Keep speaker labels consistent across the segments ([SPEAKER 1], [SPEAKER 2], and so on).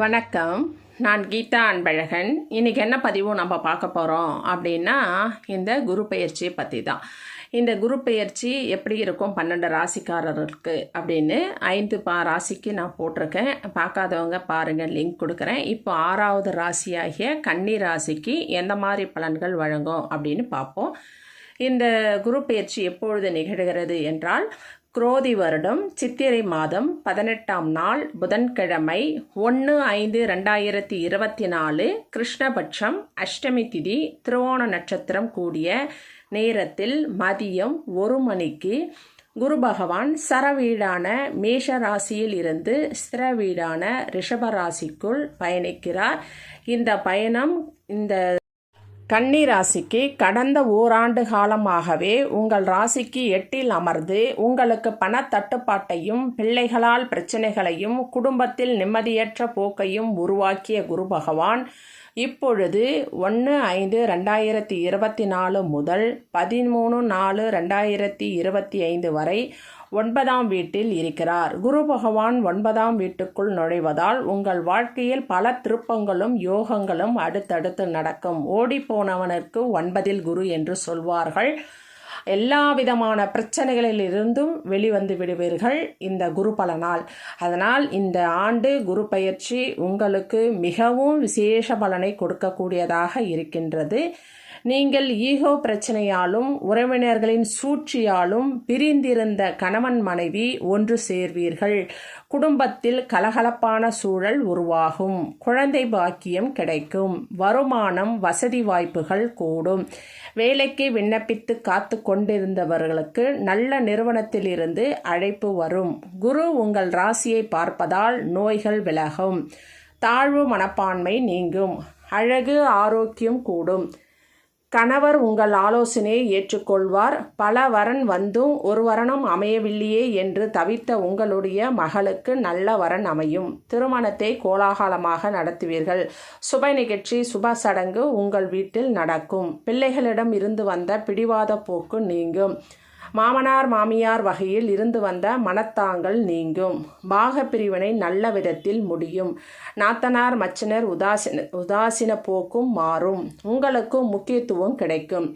[SPEAKER 1] வணக்கம். நான் கீதா அன்பழகன். இன்றைக்கி என்ன பதிவு நம்ம பார்க்க போகிறோம் அப்படின்னா, இந்த குரு பெயர்ச்சியை பற்றி தான். இந்த குரு பெயர்ச்சி எப்படி இருக்கும் 12 ராசிக்காரர்களுக்கு அப்படின்னு 5 ராசிக்கு நான் போட்டிருக்கேன். பார்க்காதவங்க பாருங்கள், லிங்க் கொடுக்குறேன். இப்போ 6வது ராசியாகிய கன்னி ராசிக்கு எந்த மாதிரி பலன்கள் வழங்கும் அப்படின்னு பார்ப்போம். இந்த குரு பெயர்ச்சி எப்பொழுது நிகழ்கிறது என்றால், குரோதி வருடம் சித்திரை மாதம் 18ஆம் நாள் புதன்கிழமை 1/5/2024 கிருஷ்ணபட்சம் அஷ்டமி திதி திருவோண நட்சத்திரம் கூடிய நேரத்தில் மதியம் 1 மணிக்கு குரு பகவான் சரவீடான மேஷ ராசியில் இருந்து ஸ்திர வீடான ரிஷப ராசிக்குள் பயணிக்கிறார். இந்த பயணம் இந்த கன்னி ராசிக்கு கடந்த ஓராண்டு காலமாகவே உங்கள் ராசிக்கு 8ல் அமர்ந்து உங்களுக்கு பணத்தட்டுப்பாட்டையும் பிள்ளைகளால் பிரச்சனைகளையும் குடும்பத்தில் நிம்மதியற்ற போக்கையும் உருவாக்கிய குரு பகவான் இப்பொழுது 1/5/2024 முதல் 13/4/2025 வரை 9ஆம் வீட்டில் இருக்கிறார். குரு பகவான் 9ஆம் வீட்டுக்குள் நுழைவதால் உங்கள் வாழ்க்கையில் பல திருப்பங்களும் யோகங்களும் அடுத்தடுத்து நடக்கும். ஓடிப்போனவனுக்கு 9ல் குரு என்று சொல்வார்கள். எல்லா விதமான பிரச்சனைகளிலிருந்தும் வெளிவந்து விடுவீர்கள் இந்த குரு பலனால். அதனால் இந்த ஆண்டு குரு பயிற்சி உங்களுக்கு மிகவும் விசேஷ பலனை கொடுக்கக்கூடியதாக இருக்கின்றது. நீங்கள் ஈகோ பிரச்சனையாலும் உறவினர்களின் சூழ்ச்சியாலும் பிரிந்திருந்த கணவன் மனைவி ஒன்று சேர்வீர்கள். குடும்பத்தில் கலகலப்பான சூழல் உருவாகும். குழந்தை பாக்கியம் கிடைக்கும். வருமானம் வசதி வாய்ப்புகள் கூடும். வேலைக்கு விண்ணப்பித்து காத்து கொண்டிருந்தவர்களுக்கு நல்ல நிறுவனத்திலிருந்து அழைப்பு வரும். குரு உங்கள் ராசியை பார்ப்பதால் நோய்கள் விலகும். தாழ்வு மனப்பான்மை நீங்கும். அழகு ஆரோக்கியம் கூடும். கணவர் உங்கள் ஆலோசனையை ஏற்றுக்கொள்வார். பல வரன் வந்தும் ஒரு வரனும் அமையவில்லையே என்று தவித்த உங்களுடைய மகளுக்கு நல்ல வரன் அமையும். திருமணத்தை கோலாகலமாக நடத்துவீர்கள். சுப நிகழ்ச்சி சுப சடங்கு உங்கள் வீட்டில் நடக்கும். பிள்ளைகளிடம் இருந்து வந்த பிடிவாத போக்கு நீங்கும். மாமனார் மாமியார் வகையில் இருந்து வந்த மனத்தாங்கள் நீங்கும். பாக பிரிவினை நல்ல விதத்தில் முடியும். நாத்தனார் மச்சினர் உதாசீன போக்கும் மாறும். உங்களுக்கு முக்கியத்துவம் கிடைக்கும்.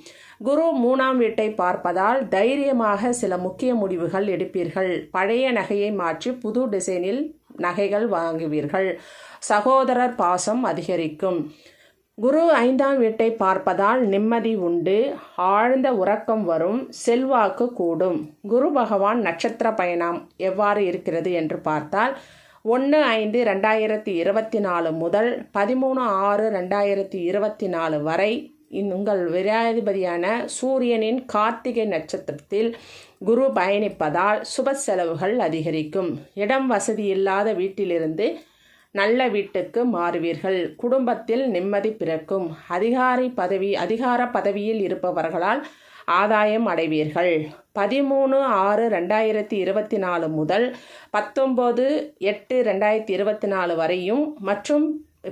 [SPEAKER 1] குரு 3ஆம் வீட்டை பார்ப்பதால் தைரியமாக சில முக்கிய முடிவுகள் எடுப்பீர்கள். பழைய நகையை மாற்றி புது டிசைனில் நகைகள் வாங்குவீர்கள். சகோதரர் பாசம் அதிகரிக்கும். குரு 5ஆம் வீட்டை பார்ப்பதால் நிம்மதி உண்டு. ஆழ்ந்த உறக்கம் வரும். செல்வாக்கு கூடும். குரு பகவான் நட்சத்திர பயணம் எவ்வாறு இருக்கிறது என்று பார்த்தால், 1/5/2024 முதல் 13/6/2024 வரை உங்கள் விராதிபதியான சூரியனின் கார்த்திகை நட்சத்திரத்தில் குரு பயணிப்பதால் சுப செலவுகள் அதிகரிக்கும். இடம் வசதி இல்லாத வீட்டிலிருந்து நல்ல வீட்டுக்கு மாறுவீர்கள். குடும்பத்தில் நிம்மதி பிறக்கும். அதிகார பதவியில் இருப்பவர்களால் ஆதாயம் அடைவீர்கள். 13/6/2024 முதல் 19/8/2024 வரையும் மற்றும்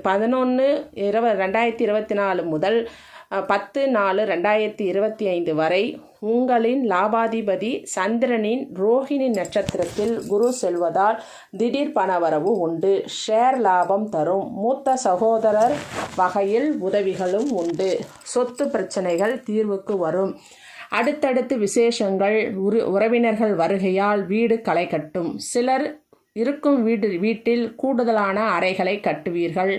[SPEAKER 1] 11/2024 முதல் 10/4/2025 வரை உங்களின் லாபாதிபதி சந்திரனின் ரோஹிணி நட்சத்திரத்தில் குரு செல்வதால் திடீர் பணவரவு உண்டு. ஷேர் லாபம் தரும். மூத்த சகோதரர் வகையில் உதவிகளும் உண்டு. சொத்து பிரச்சனைகள் தீர்வுக்கு வரும். அடுத்தடுத்து விசேஷங்கள் உறவினர்கள் வருகையால் வீடு களை கட்டும். சிலர் இருக்கும் வீட்டில் கூடுதலான அறைகளை கட்டுவீர்கள்.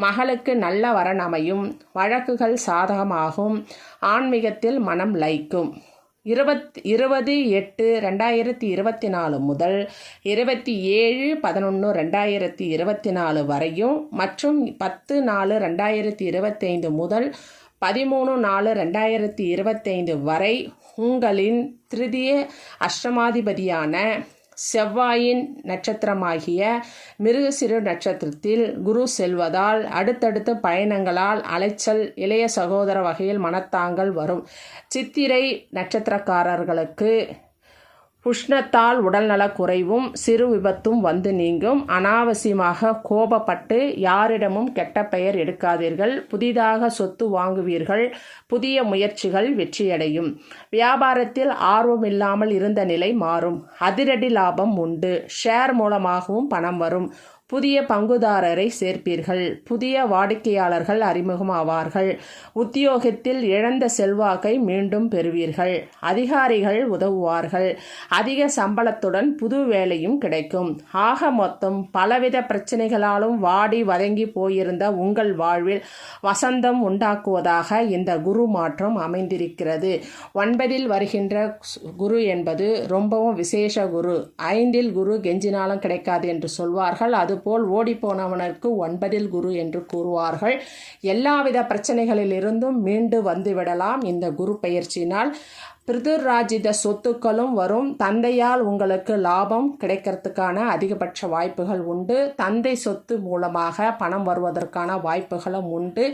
[SPEAKER 1] மகளுக்கு நல்ல வரன் அமையும். வழக்குகள் சாதகமாகும். ஆன்மீகத்தில் மனம் லயிக்கும். 20/8/2024 முதல் 27/11/2024 வரையும் மற்றும் 10/4/2025 முதல் 13/4/2025 வரை உங்களின் திருதிய அஷ்டமாதிபதியான செவ்வாயின் நட்சத்திரமாகிய மிருகசிறு நட்சத்திரத்தில் குரு செல்வதால் அடுத்தடுத்த பயணங்களால் அலைச்சல், இளைய சகோதர வகையில் மனத்தாங்கள் வரும். சித்திரை நட்சத்திரக்காரர்களுக்கு உஷ்ணத்தால் உடல்நலக் குறைவும் சிறு விபத்தும் வந்து நீங்கும். அனாவசியமாக கோபப்பட்டு யாரிடமும் கெட்ட பெயர் எடுக்காதீர்கள். புதிதாக சொத்து வாங்குவீர்கள். புதிய முயற்சிகள் வெற்றியடையும். வியாபாரத்தில் ஆர்வம் இல்லாமல் இருந்த நிலை மாறும். அதிரடி லாபம் உண்டு. ஷேர் மூலமாகவும் பணம் வரும். புதிய பங்குதாரரை சேர்ப்பீர்கள். புதிய வாடிக்கையாளர்கள் அறிமுகமாவார்கள். உத்தியோகத்தில் இழந்த செல்வாக்கை மீண்டும் பெறுவீர்கள். அதிகாரிகள் உதவுவார்கள். அதிக சம்பளத்துடன் புது வேலையும் கிடைக்கும். ஆக மொத்தம் பலவித பிரச்சனைகளாலும் வாடி வதங்கி போயிருந்த உங்கள் வாழ்வில் வசந்தம் உண்டாக்குவதாக இந்த குரு மாற்றம் அமைந்திருக்கிறது. 9 வருகின்ற குரு என்பது ரொம்பவும் விசேஷ குரு. 5 குரு கெஞ்சினாலும் கிடைக்காது என்று சொல்வார்கள். அதுபோல் ஓடிப்போனவனுக்கு 9 குரு என்று கூறுவார்கள். எல்லாவித பிரச்சனைகளிலிருந்தும் மீண்டு வந்துவிடலாம் இந்த குரு பெயர்ச்சியினால். பிருதுராஜித சொத்துக்களும் வரும். தந்தையால் உங்களுக்கு லாபம் கிடைக்கிறதுக்கான அதிகபட்ச வாய்ப்புகள் உண்டு. தந்தை சொத்து மூலமாக பணம் வருவதற்கான வாய்ப்புகளும் உண்டு.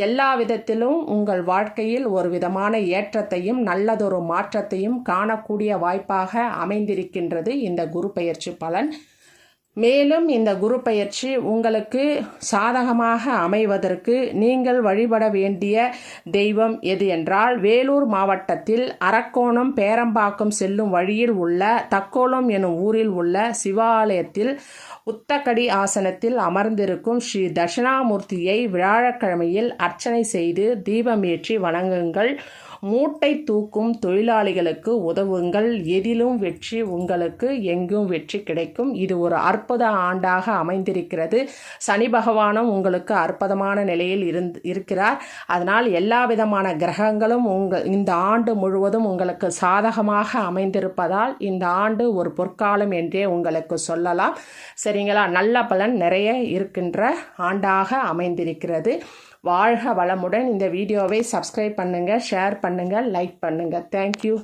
[SPEAKER 1] எல்லா விதத்திலும் உங்கள் வாழ்க்கையில் ஒரு விதமான ஏற்றத்தையும் நல்லதொரு மாற்றத்தையும் காணக்கூடிய வாய்ப்பாக அமைந்திருக்கின்றது இந்த குரு பெயர்ச்சி பலன். மேலும் இந்த குரு பெயர்ச்சி உங்களுக்கு சாதகமாக அமைவதற்கு நீங்கள் வழிபட வேண்டிய தெய்வம் எது என்றால், வேலூர் மாவட்டத்தில் அரக்கோணம் பேரம்பாக்கம் செல்லும் வழியில் உள்ள தக்கோலம் எனும் ஊரில் உள்ள சிவாலயத்தில் உத்தக்கடி ஆசனத்தில் அமர்ந்திருக்கும் ஸ்ரீ தட்சிணாமூர்த்தியை வியாழக்கிழமையில் அர்ச்சனை செய்து தீபமேற்றி வணங்குங்கள். மூட்டை தூக்கும் தொழிலாளிகளுக்கு உதவுங்கள். எதிலும் வெற்றி உங்களுக்கு எங்கும் வெற்றி கிடைக்கும். இது ஒரு அற்புத ஆண்டாக அமைந்திருக்கிறது. சனி பகவானும் உங்களுக்கு அற்புதமான நிலையில் இருக்கிறார். அதனால் எல்லா விதமான கிரகங்களும் இந்த ஆண்டு முழுவதும் உங்களுக்கு சாதகமாக அமைந்திருப்பதால் இந்த ஆண்டு ஒரு பொற்காலம் என்றே உங்களுக்கு சொல்லலாம். சரிங்களா? நல்ல பலன் நிறைய இருக்கின்ற ஆண்டாக அமைந்திருக்கிறது. வாழ்க வளமுடன். இந்த வீடியோவை சப்ஸ்கிரைப் பண்ணுங்கள், ஷேர் பண்ணுங்கள், லைக் பண்ணுங்கள். தேங்க்யூ.